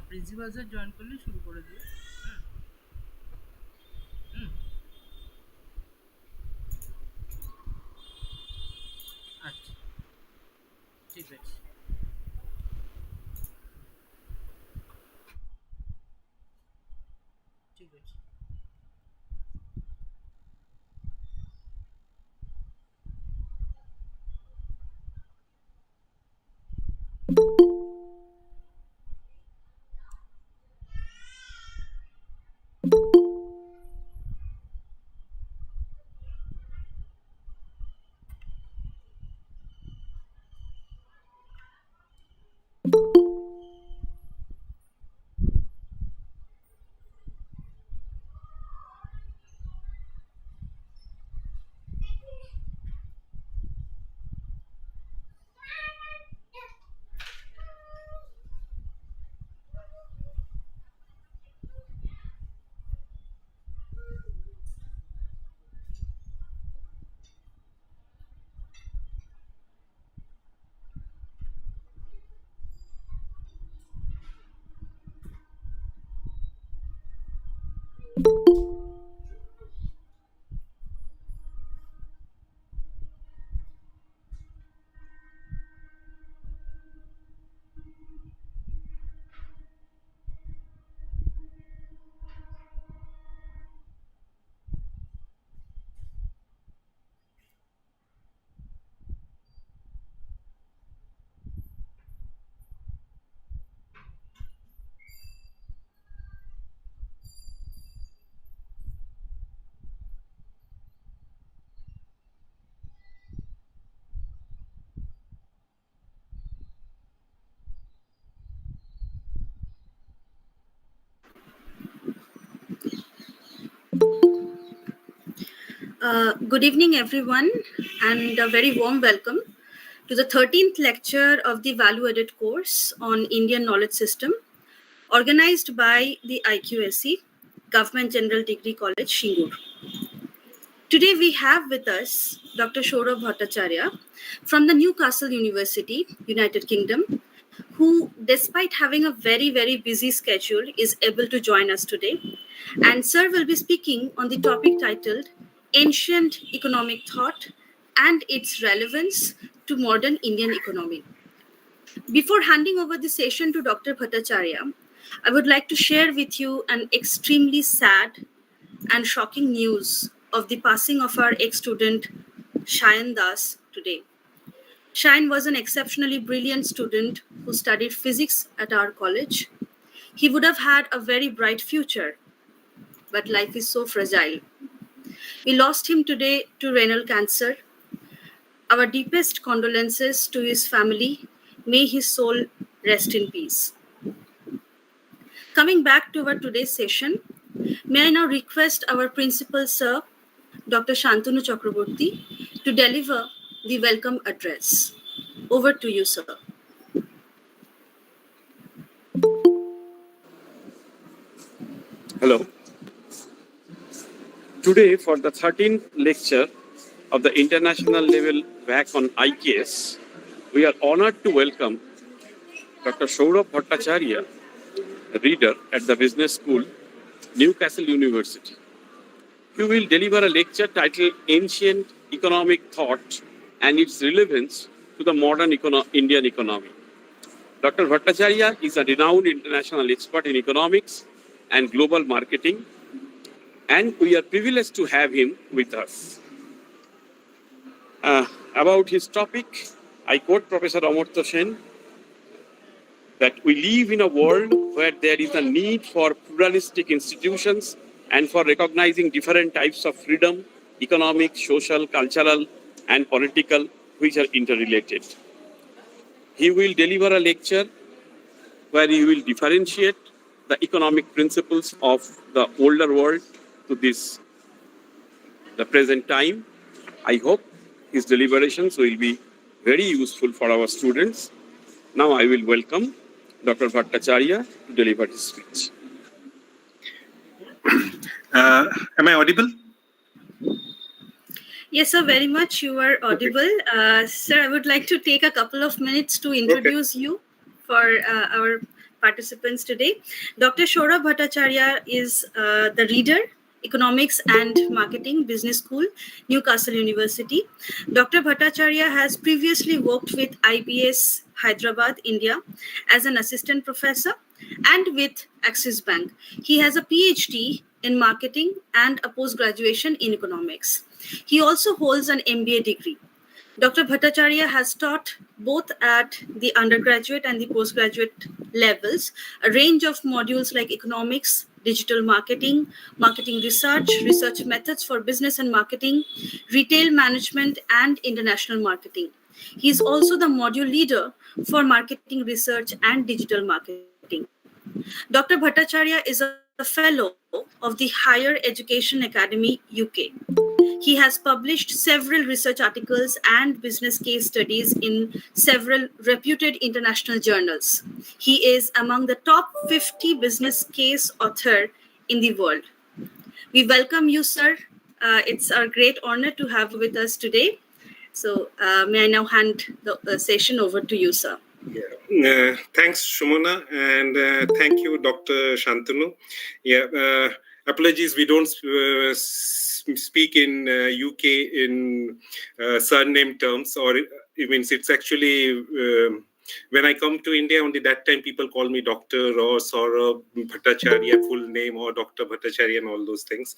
Principal sir join করলে শুরু করে দিও। হুম, আচ্ছা, ঠিক আছে, ঠিক আছে। Good evening, everyone, and a very warm welcome to the 13th lecture of the value-added course on Indian Knowledge System, organized by the IQAC, Government General Degree College, Singur. Today we have with us Dr. Saurabh Bhattacharya from the Newcastle University, United Kingdom, who, despite having a very, very busy schedule, is able to join us today. And Sir will be speaking on the topic titled Ancient Economic Thought and its Relevance to Modern Indian Economy. Before handing over the session to Dr. Bhattacharya, I would like to share with you an extremely sad and shocking news of the passing of our ex-student Shayan Das today. Shayan was an exceptionally brilliant student who studied physics at our college. He would have had a very bright future, but life is so fragile. We lost him today to renal cancer. Our deepest condolences to his family. May his soul rest in peace. Coming back to our today's session, may I now request our principal, Sir, Dr. Shantanu Chakraborty, to deliver the welcome address. Over to you, sir. Hello. Today, for the 13th lecture of the international level VAC on IQAC, we are honored to welcome Dr. Saurabh Bhattacharya, a reader at the Business School, Newcastle University. He will deliver a lecture titled Ancient Economic Thought and its Relevance to the Modern Indian Economy. Dr. Bhattacharya is a renowned international expert in economics and global marketing, and we are privileged to have him with us. About his topic, I quote Professor Amartya Sen that we live in a world where there is a need for pluralistic institutions and for recognizing different types of freedom, economic, social, cultural, and political, which are interrelated. He will deliver a lecture where he will differentiate the economic principles of the older world to the present time. I hope his deliberations will be very useful for our students. Now I will welcome Dr. Bhattacharya to deliver his speech. Am I audible? Yes, sir, very much you are audible. Okay. Sir, I would like to take a couple of minutes to introduce you for our participants today. Dr. Saurabh Bhattacharya is the reader, Economics and Marketing, Business School, Newcastle University. Dr. Bhattacharya has previously worked with IBS Hyderabad, India, as an assistant professor and with Axis Bank. He has a PhD in marketing and a post-graduation in economics. He also holds an MBA degree. Dr. Bhattacharya has taught both at the undergraduate and the postgraduate levels a range of modules like economics, digital marketing, marketing research, research methods for business and marketing, retail management, and international marketing. He is also the module leader for marketing research and digital marketing. Dr. Bhattacharya is a fellow of the Higher Education Academy, UK. He has published several research articles and business case studies in several reputed international journals. He is among the top 50 business case author in the world. We welcome you, sir. It's our great honor to have you with us today. So may I now hand the session over to you, sir. Thanks, Shumana, and thank you, Dr. Shantanu. Apologies, we don't speak in UK in surname terms, or it means it's actually when I come to India, only that time people call me Doctor or Saurabh Bhattacharya, full name, or Dr. Bhattacharya, and all those things.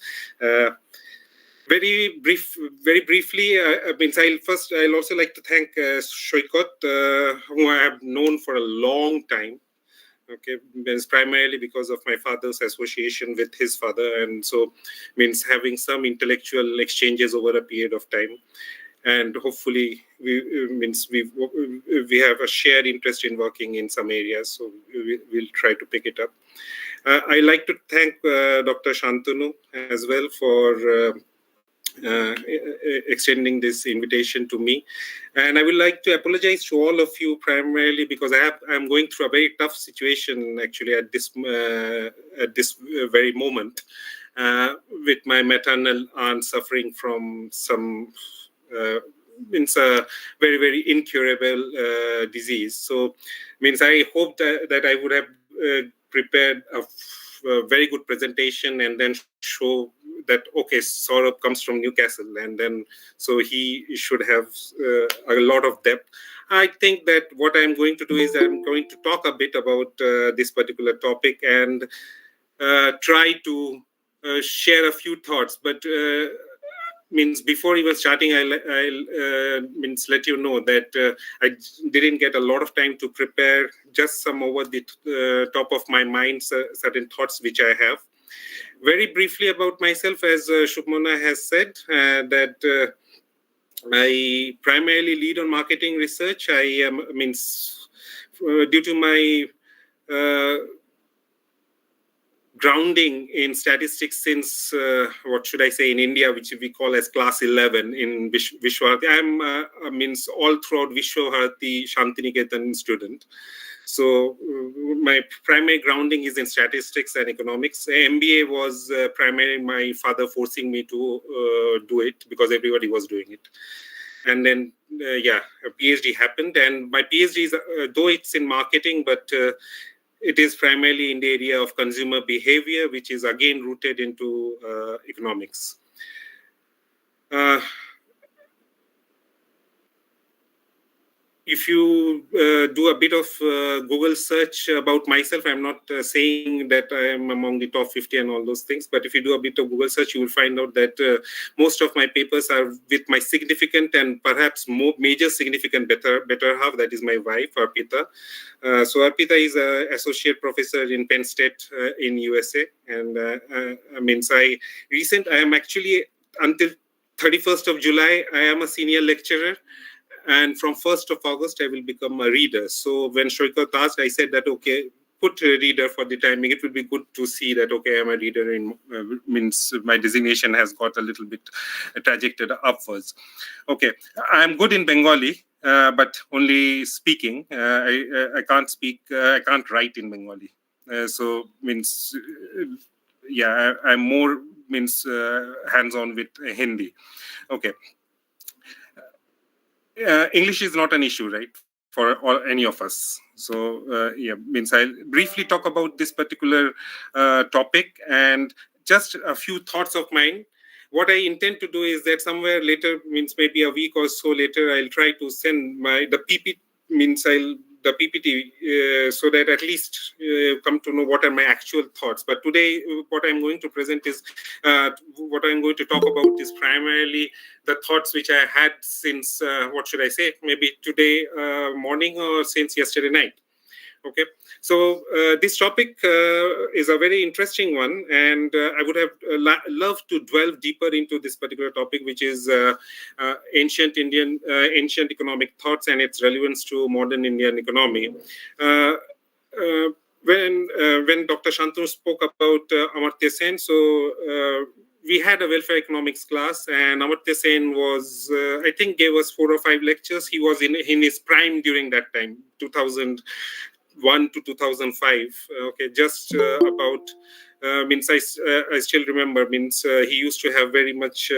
Very briefly, I'll also like to thank Shoykot, whom I have known for a long time. Okay, it's primarily because of my father's association with his father, and so means having some intellectual exchanges over a period of time, and hopefully we have a shared interest in working in some areas, so we'll try to pick it up. I like to thank Dr. Shantanu as well for extending this invitation to me, and I would like to apologize to all of you primarily because I'm going through a very tough situation actually at this very moment with my maternal aunt suffering from some means a very incurable disease. So means I hope that I would have prepared a very good presentation and then show that okay, Saurabh comes from Newcastle, and then so he should have a lot of depth. I think that what I'm going to do is I'm going to talk a bit about this particular topic and try to share a few thoughts. But means before even starting, I'll means let you know that I didn't get a lot of time to prepare. Just some over the top of my mind, certain thoughts which I have. Very briefly about myself, as Shubhmana has said, that I primarily lead on marketing research. I am due to my grounding in statistics since what should I say in India, which we call as class 11 in Vishwabharati. I'm means all throughout Vishwabharati Shantiniketan student. So my primary grounding is in statistics and economics. MBA was primarily my father forcing me to do it because everybody was doing it. And then, a PhD happened. And my PhD is, though it's in marketing, but it is primarily in the area of consumer behavior, which is again rooted into economics. If you do a bit of Google search about myself, I'm not saying that I am among the top 50 and all those things, but if you do a bit of Google search, you will find out that most of my papers are with my significant and perhaps more major significant better half, that is my wife, Arpita. So Arpita is an associate professor in Penn State in USA. And I am actually, until 31st of July, I am a senior lecturer. And from 1st of August, I will become a reader. So when Shoykot asked, I said that, okay, put a reader for the timing. It will be good to see that, okay, I'm a reader in means my designation has got a little bit trajected upwards. Okay, I'm good in Bengali, but only speaking. I can't speak, I can't write in Bengali. So means, I'm more means hands-on with Hindi. Okay. English is not an issue, right? for any of us. So yeah, means I'll briefly talk about this particular topic and just a few thoughts of mine. What I intend to do is that somewhere later, means maybe a week or so later, I'll try to send the PPT so that at least come to know what are my actual thoughts. But today, what I'm going to present is what I'm going to talk about is primarily the thoughts which I had since what should I say? Maybe today morning or since yesterday night. Okay, so this topic is a very interesting one, and I would have loved to delve deeper into this particular topic, which is ancient economic thoughts and its relevance to modern Indian economy. When Dr. Shantanu spoke about Amartya Sen, so we had a welfare economics class, and Amartya Sen was, I think, gave us 4 or 5 lectures. He was in his prime during that time, 2001 to 2005. Okay, just about means I still remember. Means he used to have very much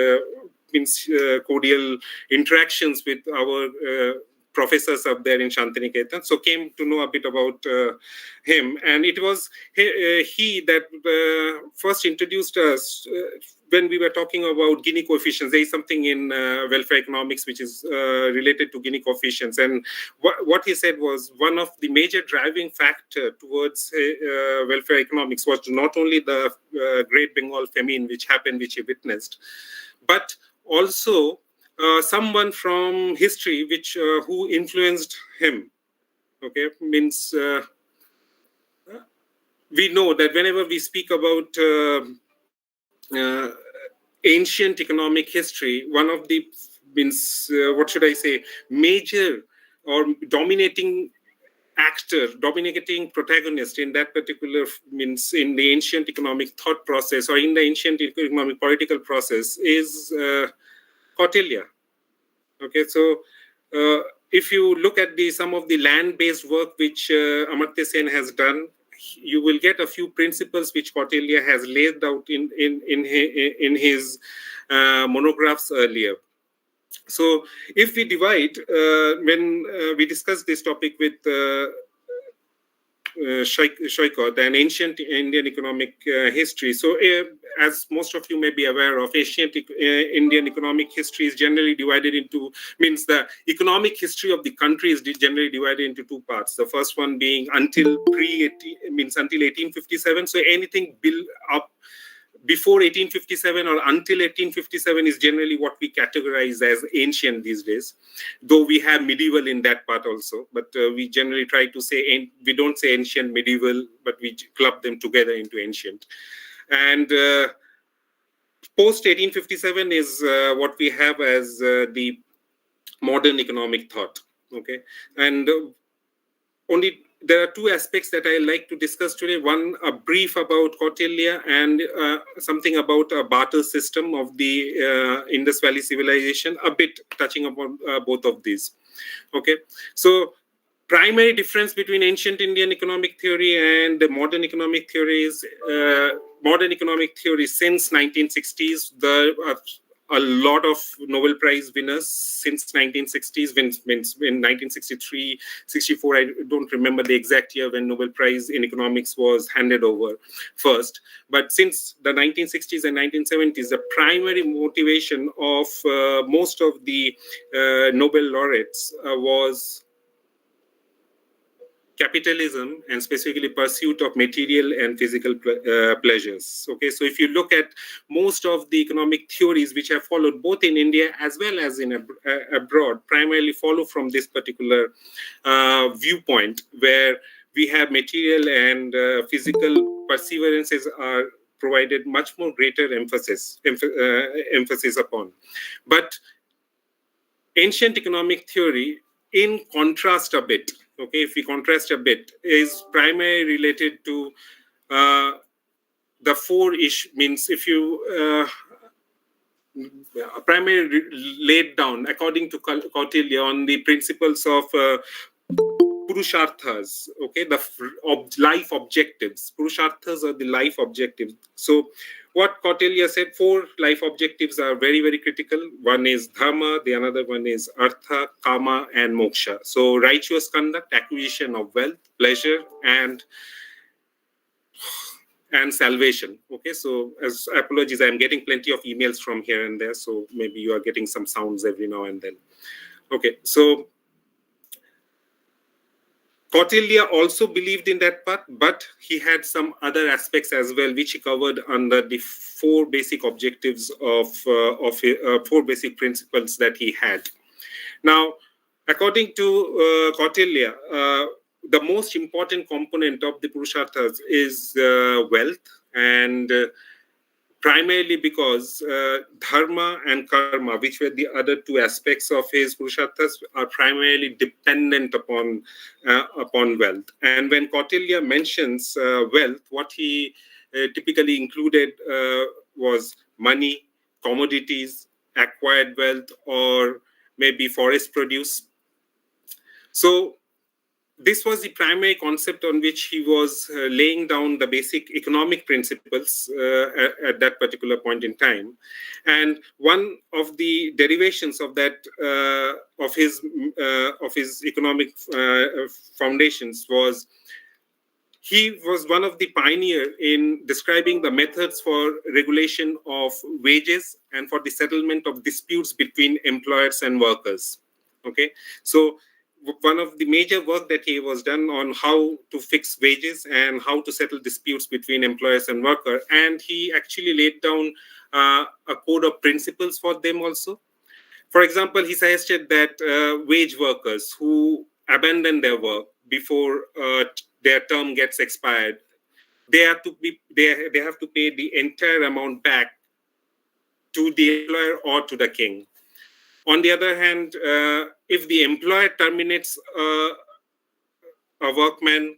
cordial interactions with our professors up there in Shantiniketan, so came to know a bit about him. And it was he that first introduced us when we were talking about Gini coefficients. There is something in welfare economics which is related to Gini coefficients. And what he said was one of the major driving factor towards welfare economics was not only the Great Bengal famine which happened, which he witnessed, but also someone from history which who influenced him. Okay, means we know that whenever we speak about ancient economic history, one of the means what should I say, major or dominating actor, dominating protagonist in that particular means in the ancient economic thought process or in the ancient economic political process is Kautilya. Okay, so if you look at some of the land-based work which Amartya Sen has done, you will get a few principles which Kautilya has laid out in his monographs earlier. So if we divide, when we discussed this topic with Shoykot, an ancient Indian economic history. So, as most of you may be aware of, ancient Indian economic history is generally divided into, means the economic history of the country is generally divided into 2 parts. The first one being until 1857. So anything built up before 1857 or until 1857 is generally what we categorize as ancient these days, though we have medieval in that part also, but we generally try to say, we don't say ancient, medieval, but we club them together into ancient. And post 1857 is what we have as the modern economic thought. Okay, and only there are 2 aspects that I like to discuss today. One, a brief about Kautilya, and something about a barter system of the Indus Valley civilization, a bit touching upon both of these. Okay, so primary difference between ancient Indian economic theory and the modern economic theory is modern economic theory since 1960s, a lot of Nobel Prize winners since 1960s, when 1963, 64, I don't remember the exact year when Nobel Prize in economics was handed over first. But since the 1960s and 1970s, the primary motivation of most of the Nobel laureates was capitalism, and specifically pursuit of material and physical pleasures. Okay, so if you look at most of the economic theories which have followed both in India as well as in abroad, primarily follow from this particular viewpoint, where we have material and physical perseverances are provided much more greater emphasis upon. But ancient economic theory, in contrast a bit, okay, if we contrast a bit, is primarily related to the 4-ish, means if you primarily laid down according to Kautilya on the principles of purusharthas, okay, the life objectives. Purusharthas are the life objectives. So what Kautilya said, 4 life objectives are very, very critical. One is dharma, the another one is artha, kama, and moksha. So righteous conduct, acquisition of wealth, pleasure, and salvation. Okay, so as apologies, I'm getting plenty of emails from here and there, so maybe you are getting some sounds every now and then. Okay, so Kautilya also believed in that part, but he had some other aspects as well, which he covered under the 4 basic objectives of 4 basic principles that he had. Now, according to Kautilya, the most important component of the Purusharthas is wealth, and primarily because dharma and karma, which were the other 2 aspects of his Purusharthas, are primarily dependent upon wealth. And when Kautilya mentions wealth, what he typically included was money, commodities, acquired wealth, or maybe forest produce. So this was the primary concept on which he was laying down the basic economic principles at that particular point in time. And one of the derivations of that of his economic foundations was he was one of the pioneers in describing the methods for regulation of wages and for the settlement of disputes between employers and workers. Okay, so one of the major work that he was done on how to fix wages and how to settle disputes between employers and workers, and he actually laid down a code of principles for them also. For example, he suggested that wage workers who abandon their work before their term gets expired, they have to pay the entire amount back to the employer or to the king. On the other hand, if the employer terminates a workman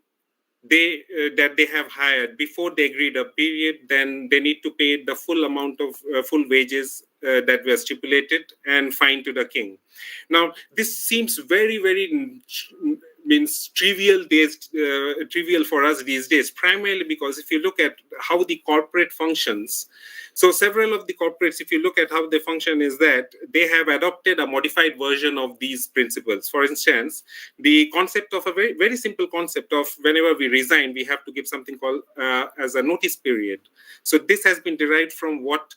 that they have hired before the agreed up period, then they need to pay the full amount of full wages that were stipulated and fine to the king. Now, this seems very, very trivial for us these days, primarily because if you look at how the corporate functions, so several of the corporates, if you look at how they function, is that they have adopted a modified version of these principles. For instance, the concept of a very, very simple concept of whenever we resign, we have to give something called as a notice period. So this has been derived from what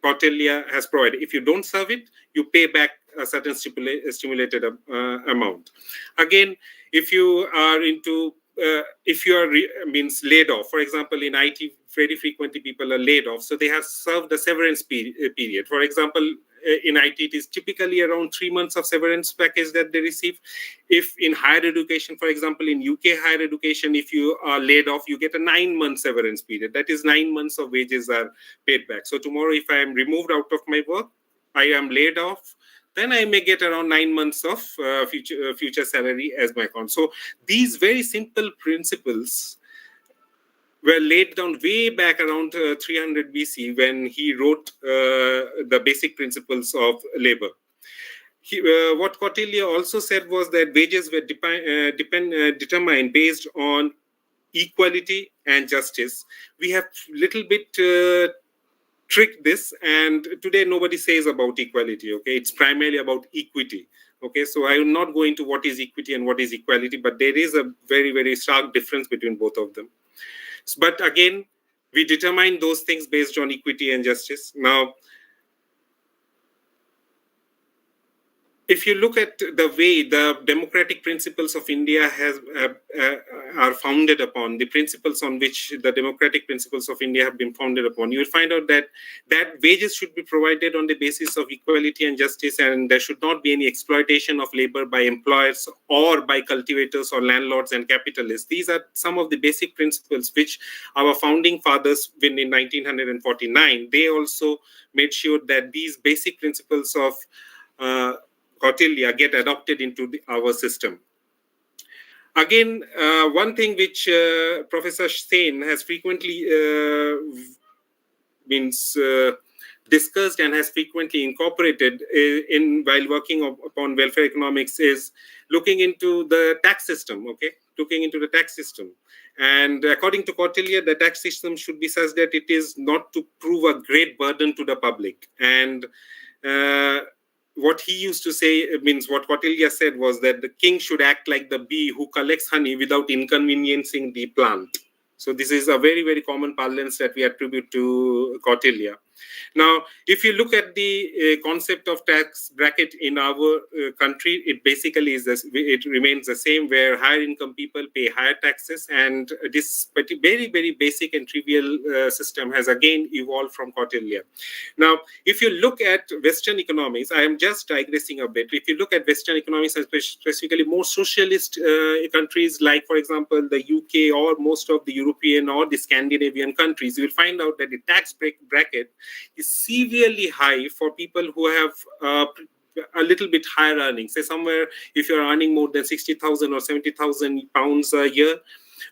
Kautilya has provided. If you don't serve it, you pay back a certain stimulated amount. Again, if you are into if you are laid off, for example, in IT, very frequently people are laid off, so they have served a severance period. For example, in IT, it is typically around 3 months of severance package that they receive. If in higher education, for example, in UK higher education, if you are laid off, you get a 9-month severance period. That is 9 months of wages are paid back. So tomorrow, if I am removed out of my work, I am laid off, then I may get around 9 months of future salary as my account. So these very simple principles were laid down way back around 300 BC when he wrote the basic principles of labor. What Kautilya also said was that wages were determined based on equality and justice. We have little bit tricked this, and today nobody says about equality. Okay, it's primarily about equity. Okay, so I will not go into what is equity and what is equality, but there is a very, very stark difference between both of them. But again, we determine those things based on equity and justice. Now, if you look at the way the democratic principles of India are founded upon, the principles on which the democratic principles of India have been founded upon, you will find out that wages should be provided on the basis of equality and justice, and there should not be any exploitation of labor by employers or by cultivators or landlords and capitalists. These are some of the basic principles which our founding fathers, when in 1949, they also made sure that these basic principles of Kautilya get adopted into our system. Again, one thing which Professor Sen has frequently discussed and has frequently incorporated in while working upon welfare economics is looking into the tax system. Looking into the tax system, and according to Kautilya, the tax system should be such that it is not to prove a great burden to the public. And what he used to say, means what Kautilya said was that the king should act like the bee who collects honey without inconveniencing the plant. So this is a very, very common parlance that we attribute to Kautilya. Now, if you look at the concept of tax bracket in our country, it basically is it remains the same, where higher income people pay higher taxes, and this very, very basic and trivial system has again evolved from Kautilya. Now, if you look at Western economies, I am just digressing a bit. If you look at Western economies, specifically more socialist countries like, for example, the UK or most of the European or the Scandinavian countries, you will find out that the tax bracket is severely high for people who have a little bit higher earnings. Say somewhere, if you're earning more than 60,000 or 70,000 pounds a year,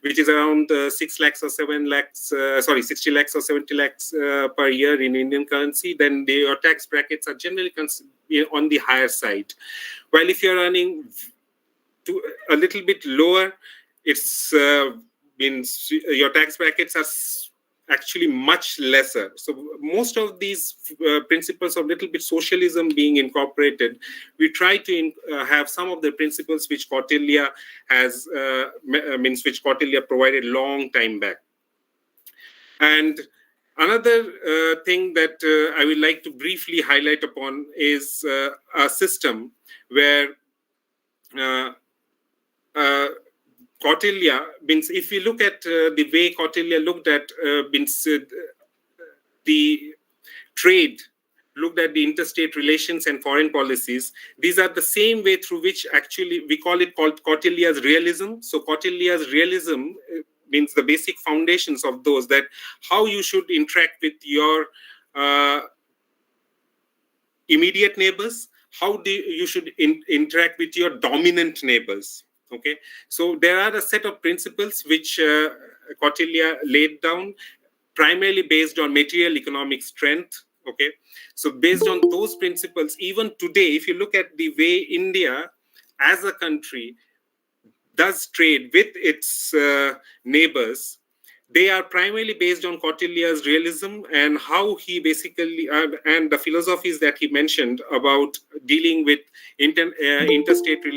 which is around 6 lakhs or 7 lakhs, 60 lakhs or 70 lakhs per year in Indian currency, then your tax brackets are generally on the higher side. While if you're earning a little bit lower, it's means your tax brackets are actually much lesser. So most of these principles of little bit socialism being incorporated, we try to have some of the principles which Kautilya has, which Kautilya provided long time back. And another thing that I would like to briefly highlight upon is a system where Kautilya means, if we look at the way Kautilya looked at the trade, looked at the interstate relations and foreign policies, these are the same way through which actually we call Kautilya's realism. So Kautilya's realism means the basic foundations of those, that how you should interact with your immediate neighbors, how you should interact with your dominant neighbors. Okay, so there are a set of principles which Kautilya laid down, primarily based on material economic strength. Okay, so based on those principles, even today, if you look at the way India as a country does trade with its neighbors, they are primarily based on Kautilya's realism and how he basically, and the philosophies that he mentioned about dealing with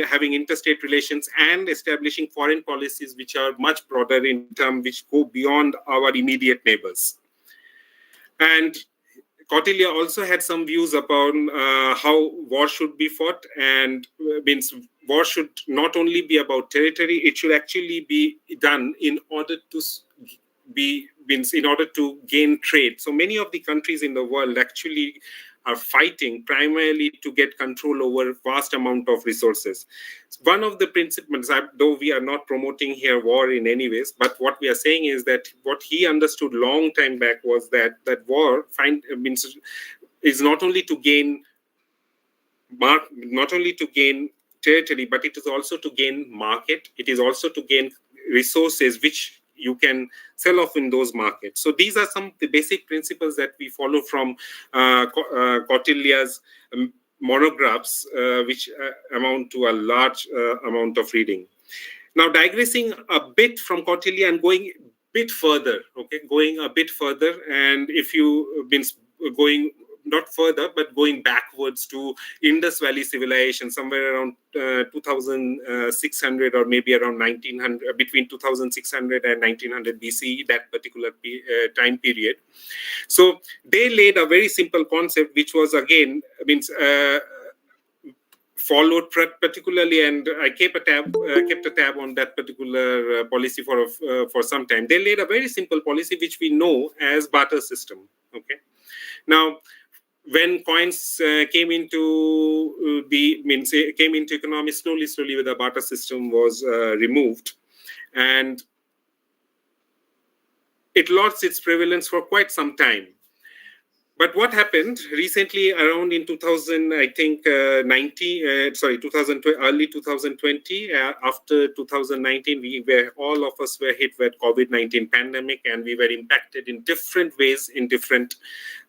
having interstate relations and establishing foreign policies which are much broader in terms, which go beyond our immediate neighbors. And Kautilya also had some views upon how war should be fought, and means war should not only be about territory, it should actually be done in order to gain trade. So many of the countries in the world actually are fighting primarily to get control over vast amount of resources. One of the principles, though we are not promoting here war in any ways, but what we are saying is that what he understood long time back was that war is not only to gain territory, but it is also to gain market. It is also to gain resources which you can sell off in those markets. So these are some of the basic principles that we follow from Kautilya's monographs, which amount to a large amount of reading. Now, digressing a bit from Kautilya and going a bit further, and if you been going not further, but going backwards to Indus Valley civilization, somewhere around 2600 or maybe around 1900, between 2600 and 1900 BCE, that particular time period. So they laid a very simple concept, which was again followed particularly, and I kept a tab on that particular policy for some time. They laid a very simple policy, which we know as barter system. Okay, now, when coins came into economy slowly, where the barter system was removed, and it lost its prevalence for quite some time. But what happened recently, around in 2000, I think 2020, early 2020, after 2019, all of us were hit with COVID-19 pandemic, and we were impacted in different ways in different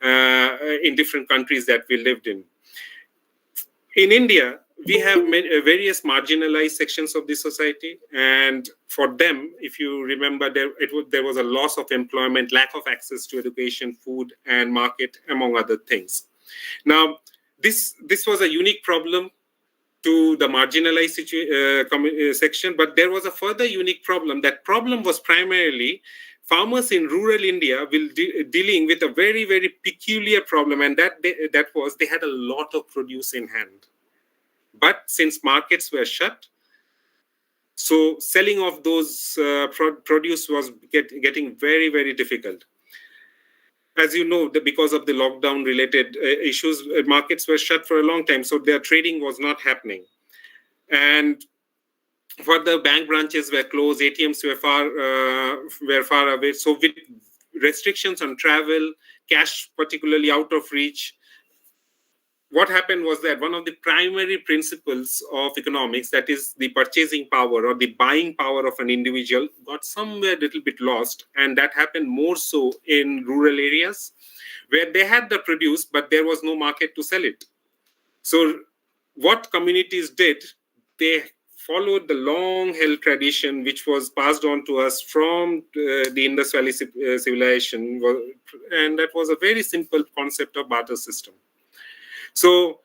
countries that we lived in. In India, we have various marginalized sections of the society, and for them, if you remember, there was a loss of employment, lack of access to education, food, and market, among other things. Now, this was a unique problem to the marginalized section, but there was a further unique problem. That problem was primarily farmers in rural India dealing with a very, very peculiar problem, and that was they had a lot of produce in hand. But since markets were shut, so selling of those produce was getting very, very difficult. As you know, because of the lockdown-related issues, markets were shut for a long time, so their trading was not happening. And further, bank branches were closed, ATMs were far away. So with restrictions on travel, cash particularly out of reach, what happened was that one of the primary principles of economics, that is the purchasing power or the buying power of an individual, got somewhere a little bit lost. And that happened more so in rural areas where they had the produce, but there was no market to sell it. So what communities did, they followed the long-held tradition which was passed on to us from the Indus Valley civilization, and that was a very simple concept of barter system. So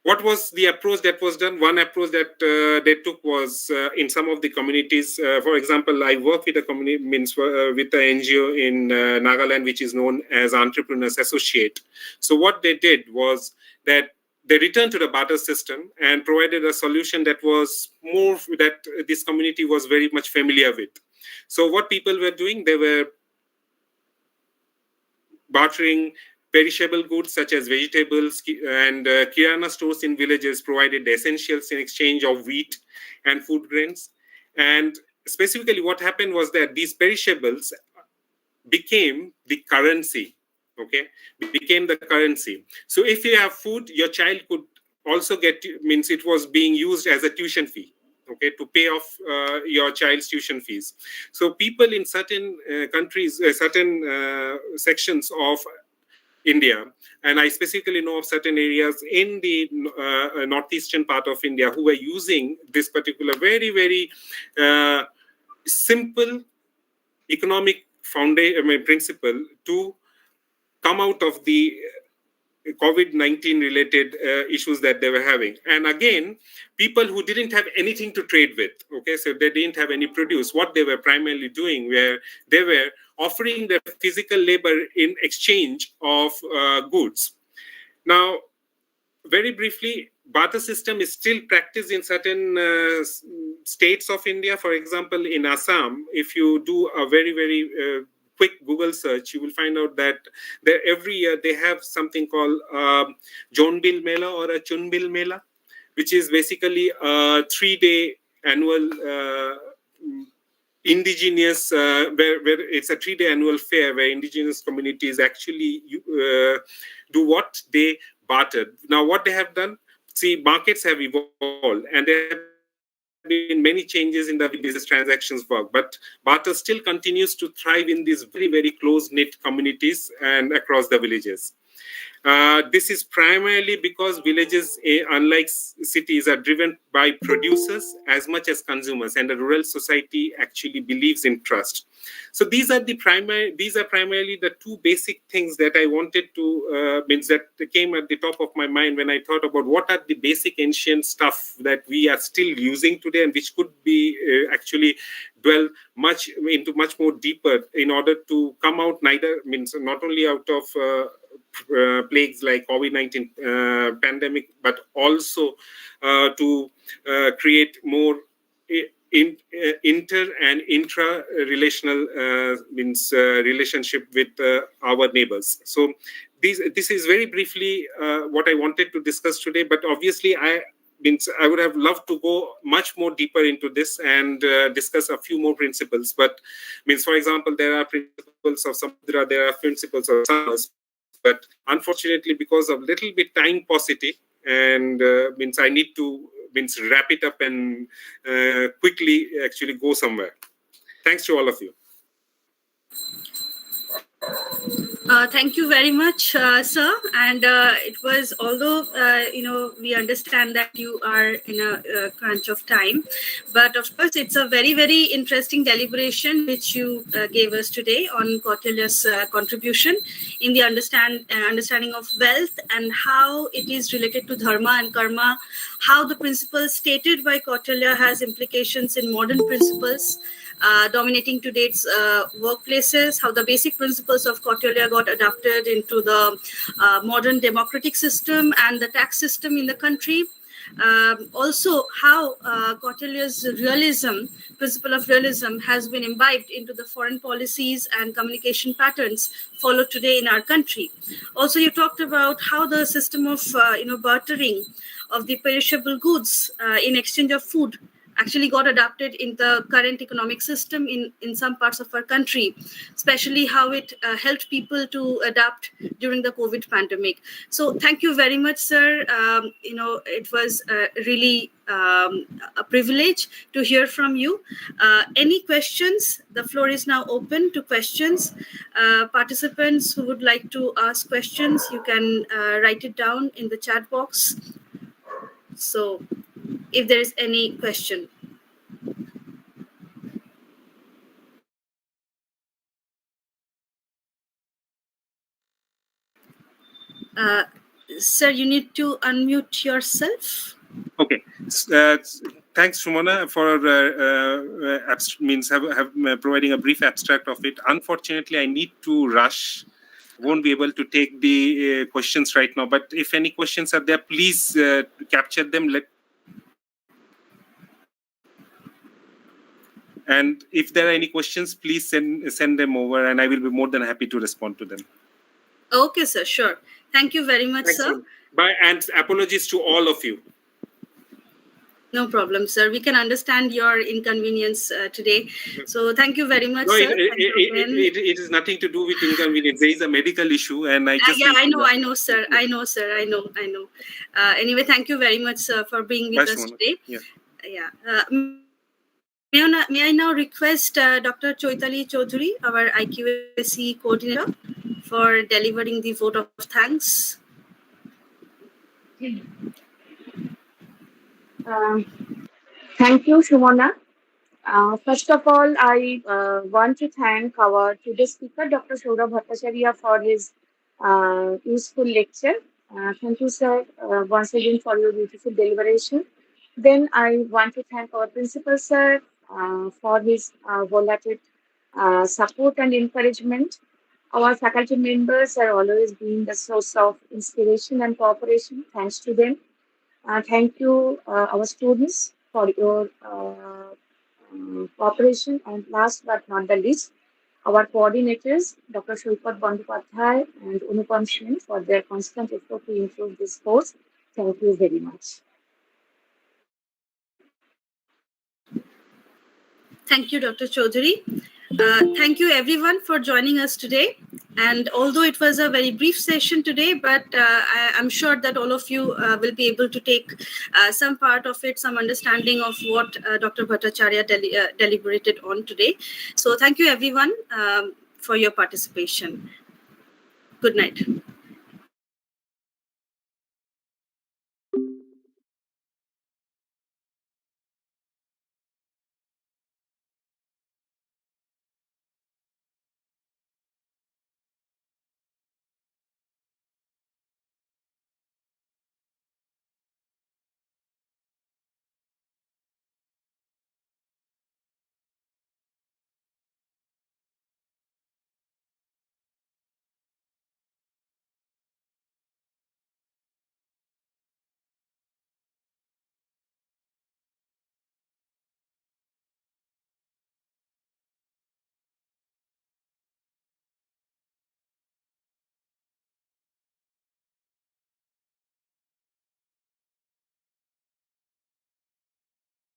what was the approach that was done? One approach that they took was in some of the communities. For example, I work with a community, with an NGO in Nagaland, which is known as Entrepreneurs Associate. So what they did was that they returned to the barter system and provided a solution that was more that this community was very much familiar with. So what people were doing, they were bartering perishable goods such as vegetables, and kirana stores in villages provided the essentials in exchange of wheat and food grains. And specifically what happened was that these perishables became the currency, became the currency. So if you have food, your child could also get, means it was being used as a tuition fee, to pay off your child's tuition fees. So people in certain countries, certain sections of India, and I specifically know of certain areas in the northeastern part of India who were using this particular very, very simple economic principle to come out of the COVID-19 related issues that they were having. And again, people who didn't have anything to trade with, so they didn't have any produce, what they were primarily doing where they were offering their physical labor in exchange of goods. Now, very briefly, barter system is still practiced in certain states of India. For example, in Assam, if you do a very, very quick Google search, you will find out that every year they have something called Jonbil Mela or a Chunbil Mela, which is basically a 3-day annual indigenous, where it's a 3-day annual fair where indigenous communities actually do what they bartered. Now, what they have done, see, markets have evolved and there have been many changes in the way business transactions work, but barter still continues to thrive in these very, very close-knit communities and across the villages. This is primarily because villages, unlike cities, are driven by producers as much as consumers, and the rural society actually believes in trust. So these are primarily the two basic things that I wanted to that came at the top of my mind when I thought about what are the basic ancient stuff that we are still using today and which could be actually dwell much more deeper in order to come out not only out of plagues like COVID-19 pandemic, but also to create more inter and intra-relational relationship with our neighbors. So this is very briefly what I wanted to discuss today, but obviously I would have loved to go much more deeper into this and discuss a few more principles. But for example, there are principles of Samudra, there are principles of summers. But unfortunately, because of little bit time paucity, and I need to wrap it up and quickly actually go somewhere. Thanks to all of you. Thank you very much, sir. And it was, although, we understand that you are in a crunch of time, but of course, it's a very, very interesting deliberation which you gave us today on Kautilya's contribution in the understanding of wealth and how it is related to dharma and karma, how the principles stated by Kautilya has implications in modern principles dominating today's workplaces, how the basic principles of Kautilya got adapted into the modern democratic system and the tax system in the country. Also, how Kautilya's principle of realism, has been imbibed into the foreign policies and communication patterns followed today in our country. Also, you talked about how the system of bartering of the perishable goods in exchange of food actually got adapted in the current economic system in some parts of our country, especially how it helped people to adapt during the COVID pandemic. So thank you very much, sir. It was really a privilege to hear from you. Any questions? The floor is now open to questions. Participants who would like to ask questions, you can write it down in the chat box. So if there is any question. Sir, you need to unmute yourself. Okay. Thanks, Shumana, for providing a brief abstract of it. Unfortunately, I need to rush. Won't be able to take the questions right now. But if any questions are there, please capture them. And if there are any questions, please send them over, and I will be more than happy to respond to them. Okay, sir. Sure. Thank you very much, sir. Bye, and apologies to all of you. No problem, sir. We can understand your inconvenience today. So thank you very much, no, sir. It is nothing to do with inconvenience. There is a medical issue, and I just... I know, sir. I know. Anyway, thank you very much, sir, for being with us today. May I now request Dr. Choitali Chaudhary, our IQAC coordinator, for delivering the vote of thanks. Thank you, Shumana. First of all, I want to thank our today's speaker, Dr. Saurabh Bhattacharya, for his useful lecture. Thank you, sir, once again for your beautiful deliberation. Then I want to thank our principal, sir, for his wholehearted support and encouragement. Our faculty members are always being the source of inspiration and cooperation. Thanks to them. Thank you, our students, for your cooperation. And last but not the least, our coordinators, Dr. Shulpat Bandyopadhyay and Unupam Shen, for their constant effort to improve this course. Thank you very much. Thank you, Dr. Chaudhary. Thank you, everyone, for joining us today. And although it was a very brief session today, but I'm sure that all of you will be able to take some part of it, some understanding of what Dr. Bhattacharya deliberated on today. So thank you, everyone, for your participation. Good night.